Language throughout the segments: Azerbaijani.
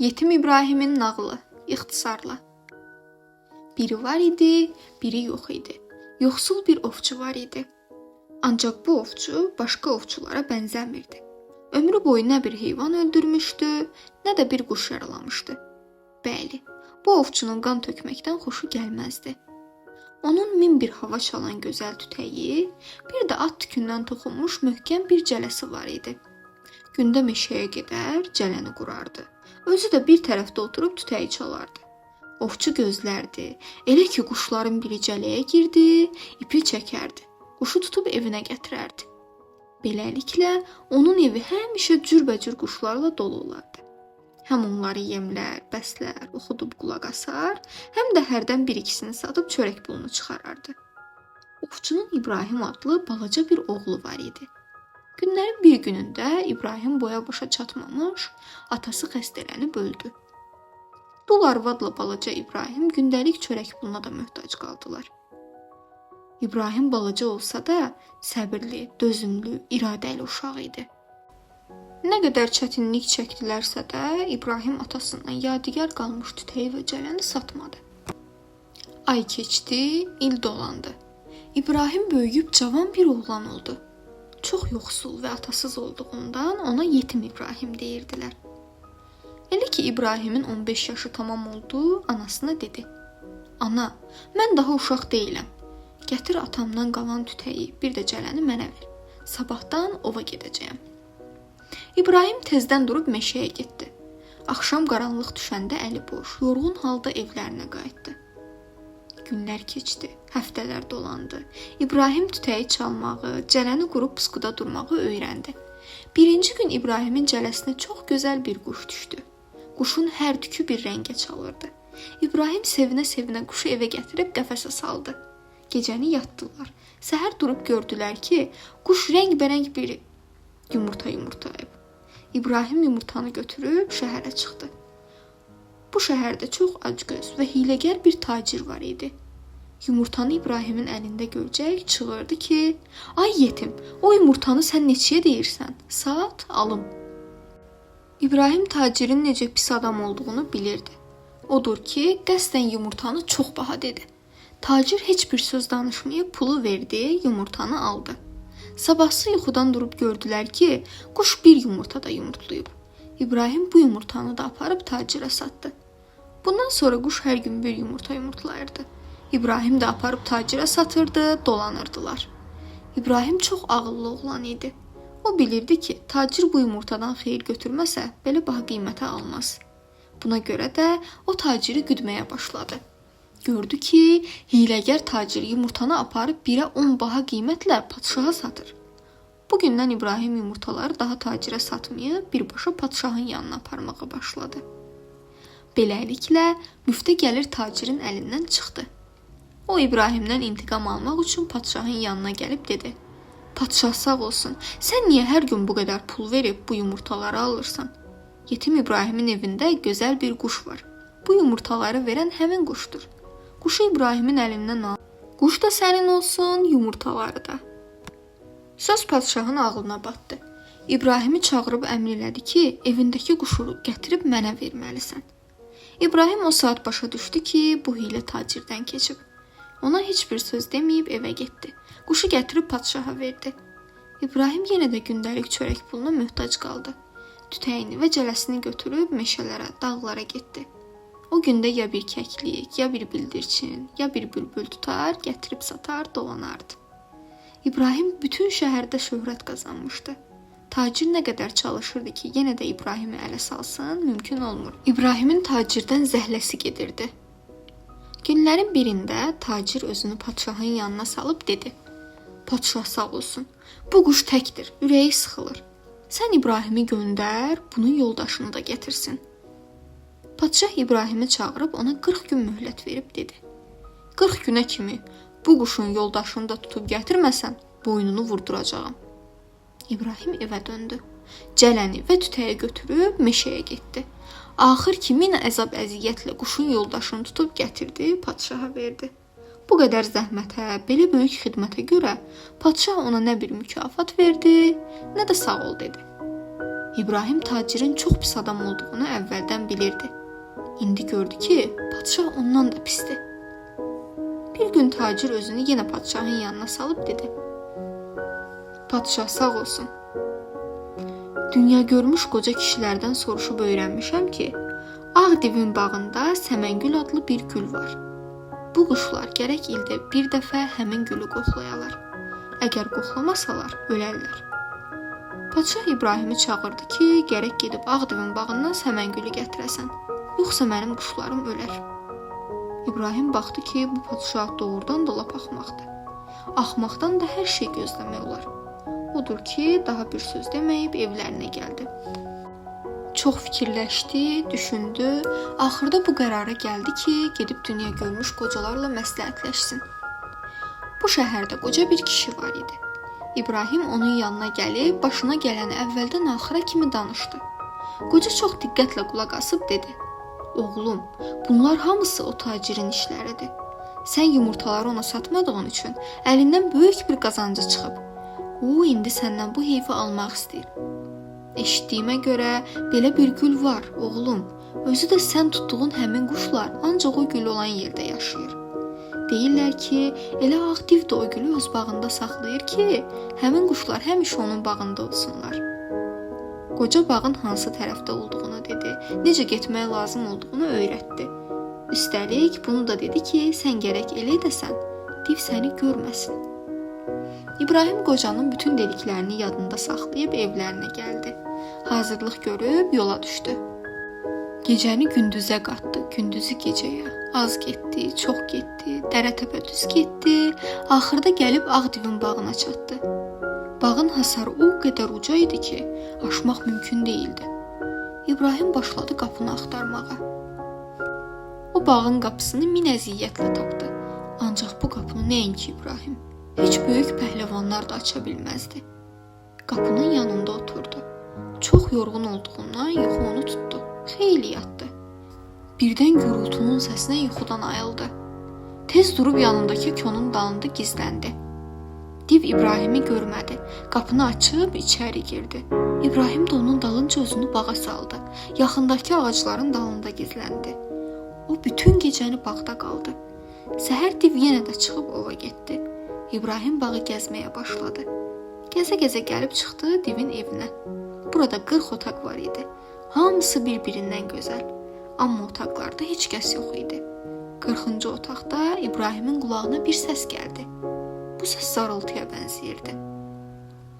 Yetim İbrahimin nağılı, ixtisarla. Biri var idi, biri yox idi. Yoxsul bir ovçu var idi. Ancaq bu ovçu başqa ovçulara bənzəmirdi. Ömrü boyu nə bir heyvan öldürmüşdü, nə də bir quş yaralamışdı. Bəli, bu ovçunun qan tökməkdən xoşu gəlməzdi. Onun min bir hava çalan gözəl tütəyi, bir də at tükündən toxunmuş möhkəm bir cələsi var idi. Gündə meşəyə gedər, cələni qurardı. Özü də bir tərəfdə oturub tütəyi çalardı. Ovçu gözlərdi. Elə ki, quşların biri cələyə girdi, ipi çəkərdi. Quşu tutub evinə gətirərdi. Beləliklə, onun evi həmişə cürbəcür quşlarla dolu olardı. Həm onları yemlər, bəslər, oxudub qulaq asar, həm də hərdən bir-ikisini satıb çörək pulunu çıxarardı. Ovçunun İbrahim adlı balaca bir oğlu var idi. Günlərin bir günündə İbrahim boya-başa çatmamış, atası xəstələnib öldü. Dul arvadla balaca İbrahim gündəlik çörək puluna da möhtac qaldılar. İbrahim balaca olsa da səbirli, dözümlü, iradəli uşaq idi. Nə qədər çətinlik çəkdilərsə də İbrahim atasından yadigar qalmış tütəyi və cələni satmadı. Ay keçdi, il dolandı. İbrahim böyüyüb cavan bir oğlan oldu. Çox yoxsul və atasız olduğundan ona yetim İbrahim deyirdilər. Elə ki İbrahimin 15 yaşı tamam oldu, anasına dedi: "Ana, mən daha uşaq deyiləm. Gətir atamdan qalan tütəyi, bir də cələni mənə ver. Sabahdan ova gedəcəyəm." İbrahim tezdən durub meşəyə getdi. Axşam qaranlıq düşəndə əli boş, yorğun halda evlərinə qayıtdı. Günlər keçdi, həftələr dolandı. İbrahim tütəyi çalmağı, cələni qurub puskuda durmağı öyrəndi. Birinci gün İbrahimin cələsinə çox gözəl bir quş düşdü. Quşun hər tükü bir rəngə çalırdı. İbrahim sevinə-sevinə quşu evə gətirib qəfəsə saldı. Gecəni yatdılar. Səhər durub gördülər ki, quş rəngbərəng bir yumurta yumurtlayıb. İbrahim yumurtanı götürüb şəhərə çıxdı. Bu şəhərdə çox acgöz və hiləgər bir tacir var idi. Yumurtanı İbrahimin əlində görcək çığırdı ki, "Ay yetim, o yumurtanı sən neçəyə deyirsən? Sat, alım." İbrahim tacirin necə pis adam olduğunu bilirdi. Odur ki, qəsdən yumurtanı çox baha dedi. Tacir heç bir söz danışmayıb pulu verdi, yumurtanı aldı. Sabahsı yuxudan durub gördülər ki, quş bir yumurta da yumurtlayıb. İbrahim bu yumurtanı da aparıb tacirə satdı. Bundan sonra quş hər gün bir yumurta yumurtlayırdı. İbrahim də aparıb tacirə satırdı, dolanırdılar. İbrahim çox ağıllı oğlan idi. O bilirdi ki, tacir bu yumurtadan xeyir götürməsə, belə baha qiymətə almaz. Buna görə də o taciri güdməyə başladı. Gördü ki, hiləgər tacir yumurtanı aparıb 1-ə 10 baha qiymətlə padşaha satır. Bugündən İbrahim yumurtaları daha tacirə satmayıb, birbaşa padşahın yanına aparmağa başladı. Beləliklə, müftə gəlir tacirin əlindən çıxdı. O İbrahimdən intiqam almaq üçün padşahın yanına gəlib dedi: "Padşah sağ olsun, sən niyə hər gün bu qədər pul verib bu yumurtaları alırsan? Yetim İbrahimin evində gözəl bir quş var. Bu yumurtaları verən həmin quşdur. Quşu İbrahimin əlindən al. Quş da sənin olsun, yumurtaları da." Söz padşahın ağlına batdı. İbrahimi çağırıb əmr elədi ki, evindəki quşu gətirib mənə verməlisən. İbrahim o saat başa düşdü ki, bu hiylə tacirdən keçib. Ona heç bir söz deməyib evə getdi. Quşu gətirib padşaha verdi. İbrahim yenə də gündəlik çörək puluna möhtac qaldı. Tütəyini və cələsini götürüb meşələrə, dağlara getdi. O gündə ya bir kəklik, ya bir bildirçin, ya bir bülbül tutar, gətirib satar, dolanardı. İbrahim bütün şəhərdə şöhrət qazanmışdı. Tacir nə qədər çalışırdı ki, yenə də İbrahimi ələ salsın, mümkün olmur. İbrahimin tacirdən zəhləsi gedirdi. Günlərin birində tacir özünü padşahın yanına salıb dedi: "Padşah sağ olsun, bu quş təkdir, ürəyi sıxılır. Sən İbrahimi göndər, bunun yoldaşını da gətirsin." Padşah İbrahimi çağırıb ona 40 gün möhlət verib dedi: "40 günə kimi bu quşun yoldaşını da tutub gətirməsən, boynunu vurduracağam." İbrahim evə döndü. Cələni və tütəyi götürüb meşəyə getdi. Axır ki, min əzab əziyyətlə quşun yoldaşını tutub gətirdi, padşaha verdi. Bu qədər zəhmətə, belə böyük xidmətə görə padşah ona nə bir mükafat verdi, nə də sağ ol dedi. İbrahim tacirin çox pis adam olduğunu əvvəldən bilirdi. İndi gördü ki, padşah ondan da pisdir. Bir gün tacir özünü yenə padşahın yanına salıb dedi: "Padşah sağ olsun. Dünya görmüş qoca kişilərdən soruşub öyrənmişəm ki, Ağ divin bağında Səməngül adlı bir gül var. Bu quşlar gərək ildə bir dəfə həmin gülü qoxlayalar. Əgər qoxlamasalar, ölərlər." Padşah İbrahimi çağırdı ki, gərək gedib Ağ divin bağından Səməngülü gətirəsən, yoxsa mənim quşlarım ölər. İbrahim baxdı ki, bu padşah doğrudan da lap axmaqdır. Axmaqdan da hər şey gözləmək olar. Odur ki, daha bir söz deməyib evlərinə gəldi. Çox fikirləşdi, düşündü, axırda bu qərara gəldi ki, gedib dünya görmüş qocalarla məsləhətləşsin. Bu şəhərdə qoca bir kişi var idi. İbrahim onun yanına gəlib, başına gələni əvvəldən axıra kimi danışdı. Qoca çox diqqətlə qulaq asıb dedi: "Oğlum, bunlar hamısı o tacirin işləridir. Sən yumurtaları ona satmadığın üçün əlindən böyük bir qazancı çıxıb. O, indi səndən bu heyvi almaq istəyir. Eşitdiyimə görə belə bir gül var, oğlum. Özü də sən tutduğun həmin quşlar ancaq o gül olan yerdə yaşayır. Deyirlər ki, elə Ağ div də o gülü öz bağında saxlayır ki, həmin quşlar həmişə onun bağında olsunlar." Qoca bağın hansı tərəfdə olduğunu dedi, necə getmək lazım olduğunu öyrətdi. Üstəlik bunu da dedi ki, sən gərək elə edəsən, div səni görməsin. İbrahim qocanın bütün dediklərini yadında saxlayıb evlərinə gəldi. Hazırlıq görüb yola düşdü. Gecəni gündüzə qatdı, gündüzü gecəyə. Az getdi, çox getdi, dərə-təpə düz getdi, axırda gəlib Ağ divin bağına çatdı. Bağın hasarı o qədər uca idi ki, aşmaq mümkün değildi. İbrahim başladı qapını axtarmağa. O bağın qapısını min əziyyətlə tapdı. Ancaq bu qapını nəinki İbrahim, heç böyük pəhləvanlar da aça bilməzdi. Qapının yanında oturdu. Çox yorğun olduğundan yuxu onu tutdu. Xeyli yatdı. Birdən gürültünün səsinə yuxudan ayıldı. Tez durub yanındakı konun dalında gizləndi. Div İbrahimi görmədi. Qapını açıb içəri girdi. İbrahim də onun dalınca özünü bağa saldı. Yaxındakı ağacların dalında gizləndi. O bütün gecəni bağda qaldı. Səhər div yenə də çıxıb ova getdi. İbrahim bağı gəzməyə başladı. Gəzə-gəzə gəlib çıxdı divin evinə. Burada 40 otaq var idi. Hamısı bir-birindən gözəl. Amma otaqlarda heç kəs yox idi. 40-cı otaqda İbrahimin qulağına bir səs gəldi. Bu səs zarıltıya bənzəyirdi.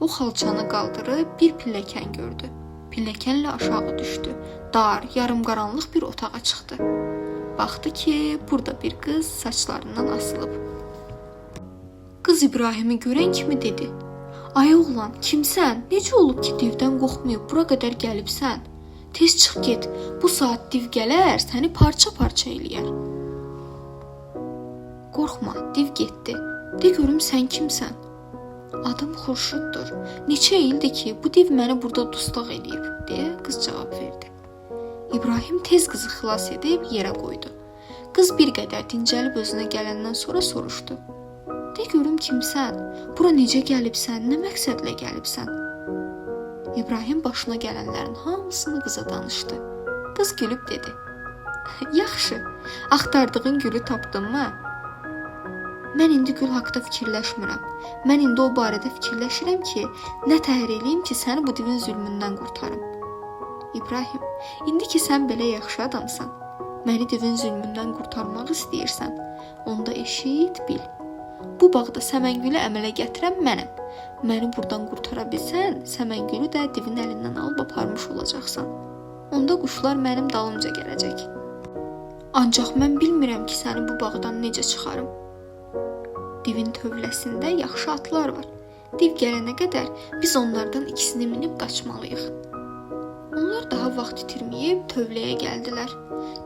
O xalçanı qaldırıb bir pilləkən gördü. Pilləkənlə aşağı düşdü. Dar, yarımqaranlıq bir otağa çıxdı. Baxdı ki, burada bir qız saçlarından asılıb. Qız İbrahimi görən kimi dedi: "Ay oğlan, kimsən? Necə olub ki, divdən qorxmayıb bura qədər gəlibsən? Tez çıx get. Bu saat div gələr, səni parça-parça eləyər." "Qorxma, div getdi. De görüm sən kimsən?" "Adım Xurşuddur. Neçə ildir ki, bu div məni burada dustaq eləyib," deyə qız cavab verdi. İbrahim tez qızı xilas edib yerə qoydu. Qız bir qədər dincəlib özünə gələndən sonra soruşdu: "De görüm kimsən? Bura necə gəlibsən? Nə məqsədlə gəlibsən?" İbrahim başına gələnlərin hamısını qıza danışdı. Qız gülüb dedi: "Yaxşı, axtardığın gülü tapdınmı? Mən indi gül haqqında fikirləşmirəm. Mən indi o barədə fikirləşirəm ki, nə təhər eləyim ki, səni bu divin zülmündən qurtarım." "İbrahim, indi ki sən belə yaxşı adamsan, məni divin zülmündən qurtarmaq istəyirsən, onda eşit, bil. Bu bağda Səməngülü əmələ gətirən mənəm. Məni buradan qurtara bilsən, Səməngülü də divin əlindən alıb aparmış olacaqsan. Onda quşlar mənim dalımca gələcək. Ancaq mən bilmirəm ki, səni bu bağdan necə çıxarım. Divin tövləsində yaxşı atlar var. Div gələnə qədər biz onlardan ikisini minib qaçmalıyıq." Onlar daha vaxt itirməyib tövləyə gəldilər.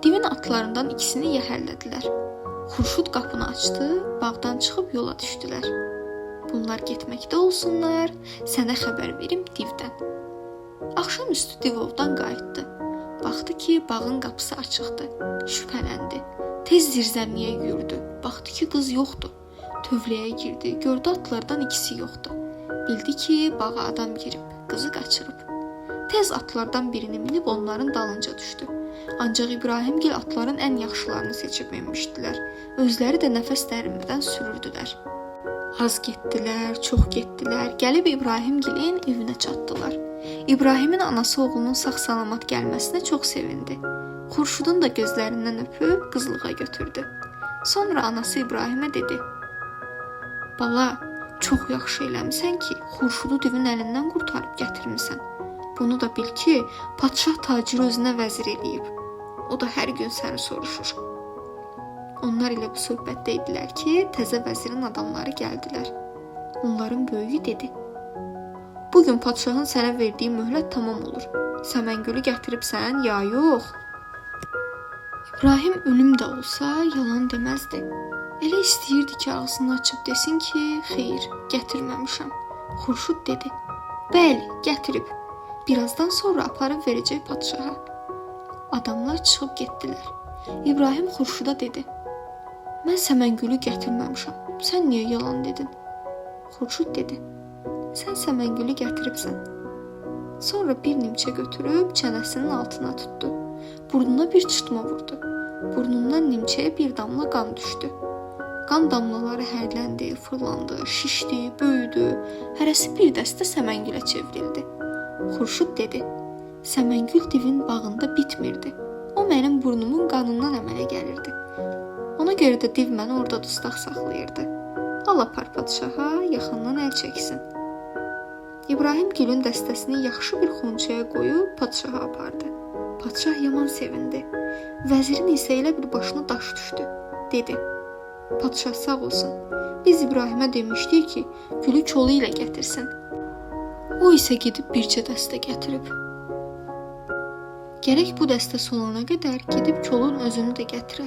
Divin atlarından ikisini yəhərlədilər. Xurşud qapını açdı, bağdan çıxıb yola düşdülər. "Bunlar getməkdə olsunlar, sənə xəbər verim divdən." Axşamüstü div ovdan qayıtdı. Baxdı ki, bağın qapısı açıqdı. Şübhələndi. Tez zirzəmiyə yürüdü. Baxdı ki, qız yoxdur. Tövləyə girdi, gördü atlardan ikisi yoxdur. Bildi ki, bağa adam girib, qızı qaçırıb. Tez atlardan birini minib onların dalınca düşdü. Ancaq İbrahimgil atların ən yaxşılarını seçib minmişdilər. Özləri də nəfəs dərinmədən sürürdülər. Az getdilər, çox getdilər. Gəlib İbrahimgilin evinə çatdılar. İbrahimin anası oğlunun sağ-salamat gəlməsinə çox sevindi. Xurşudun da gözlərindən öpüb qızlığa götürdü. Sonra anası İbrahimə dedi: "Bala, çox yaxşı eləmisən ki, Xurşudu divin əlindən qurtarıb gətirmisən. Bunu da bil ki, padşah taciri özünə vəzir eləyib. O da hər gün səni soruşur." Onlar ilə bu söhbətdə idilər ki, təzə vəzirin adamları gəldilər. Onların böyüyü dedi: "Bugün padşahın sənə verdiyi möhlət tamam olur. Səməngülü gətiribsən ya yox?" İbrahim ölüm də olsa yalan deməzdi. Elə istəyirdi ki, ağzını açıb desin ki, xeyr, gətirməmişəm. Xurşud dedi: "Bəli, gətirib. Birazdan sonra aparıb verəcək padşaha." Adamlar çıxıb getdilər. İbrahim Xurşuda dedi: "Mən Səməngülü gətirməmişəm. Sən niyə yalan dedin?" Xurşud dedi: "Sən Səməngülü gətiribsən." Sonra bir nimçə götürüb çənəsinin altına tutdu. Burnuna bir çıtma vurdu. Burnundan nimçəyə bir damla qan düşdü. Qan damlaları hərləndi, fırlandı, şişdi, böyüdü. Hərəsi bir dəstə Səməngülə çevrildi. Xurşud dedi: "Səməngül divin bağında bitmirdi. O mənim burnumun qanından əmələ gəlirdi. Ona görə də div məni orada dustaq saxlayırdı. Al apar padşaha, yaxından əl çəksin." İbrahim gülün dəstəsini yaxşı bir xonçaya qoyub padşaha apardı. Padşah yaman sevindi. Vəzirin isə elə bir başına daş düşdü. Dedi: "Padşah sağ olsun. Biz İbrahimə demişdik ki, gülü kolu ilə gətirsin. O isə gedib bircə dəstə gətirib. Gərək bu dəstə solana qədər gedib kolun özünü də gətirə."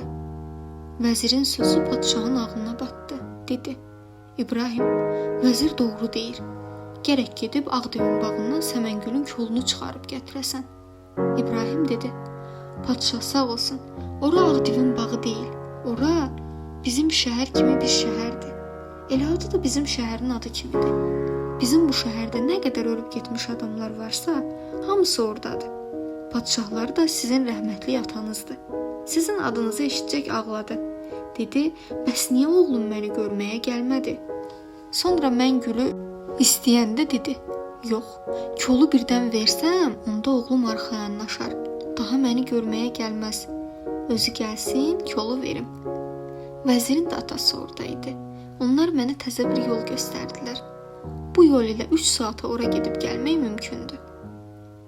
Vəzirin sözü padşahın ağlına batdı. Dedi: "İbrahim, vəzir doğru deyir. Gərək gedib Ağdivin bağından Səməngülün kolunu çıxarıb gətirəsən." İbrahim dedi: "Padşah sağ olsun. Ora Ağdivin bağı deyil. Ora bizim şəhər kimi bir şəhərdir. Elə adı da bizim şəhərin adı kimidir. Bizim bu şəhərdə nə qədər ölüb getmiş adamlar varsa, hamısı oradadır. Padşahları da sizin rəhmətli atanızdır. Sizin adınızı eşitcək ağladı. Dedi: "Bəs niyə oğlum məni görməyə gəlmədi?" Sonra mən gülü istəyəndə dedi: "Yox, kolu birdən versəm, onda oğlum arxayınlaşar. Daha məni görməyə gəlməz. Özü gəlsin, kolu verim." Vəzirin də atası oradaydı. Onlar mənə təzə bir yol göstərdilər. Bu yol ilə 3 saata ora gedib gəlmək mümkündür.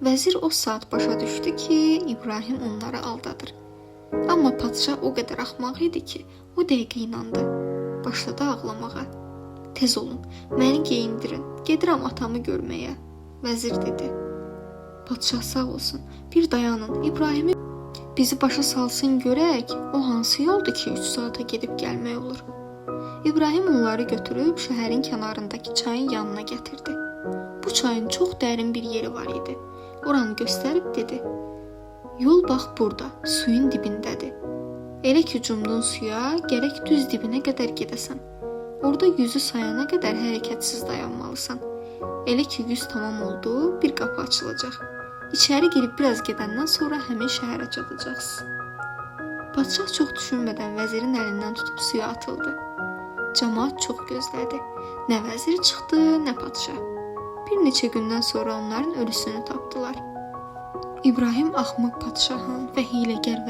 Vəzir o saat başa düşdü ki, İbrahim onları aldadır. Amma padşah o qədər axmaq idi ki, o dəqiqə inandı. Başladı ağlamağa. "Tez olun, məni geyindirin, gedirəm atamı görməyə." Vəzir dedi: "Padşah sağ olsun, bir dayanın, İbrahimi bizi başa salsın görək, o hansı yoldur ki 3 saata gedib gəlmək olur." İbrahim onları götürüb şəhərin kənarındakı çayın yanına gətirdi. Bu çayın çox dərin bir yeri var idi. Oranı göstərib dedi: "Yol bax burada, suyun dibindədir. Elə ki cumdun suya, gərək düz dibinə qədər gedəsən. Orada yüzü sayana qədər hərəkətsiz dayanmalısan. Elə ki yüz tamam oldu, bir qapı açılacaq. İçəri girib biraz gedəndən sonra həmin şəhərə çatacaqsınız." Padşah çox düşünmədən vəzirin əlindən tutub suya atıldı. Camaat çox gözlədi. Nə vəzir çıxdı, nə padşah. Bir neçə gündən sonra onların ölüsünü tapdılar. İbrahim axmaq padşahın və hiyləgər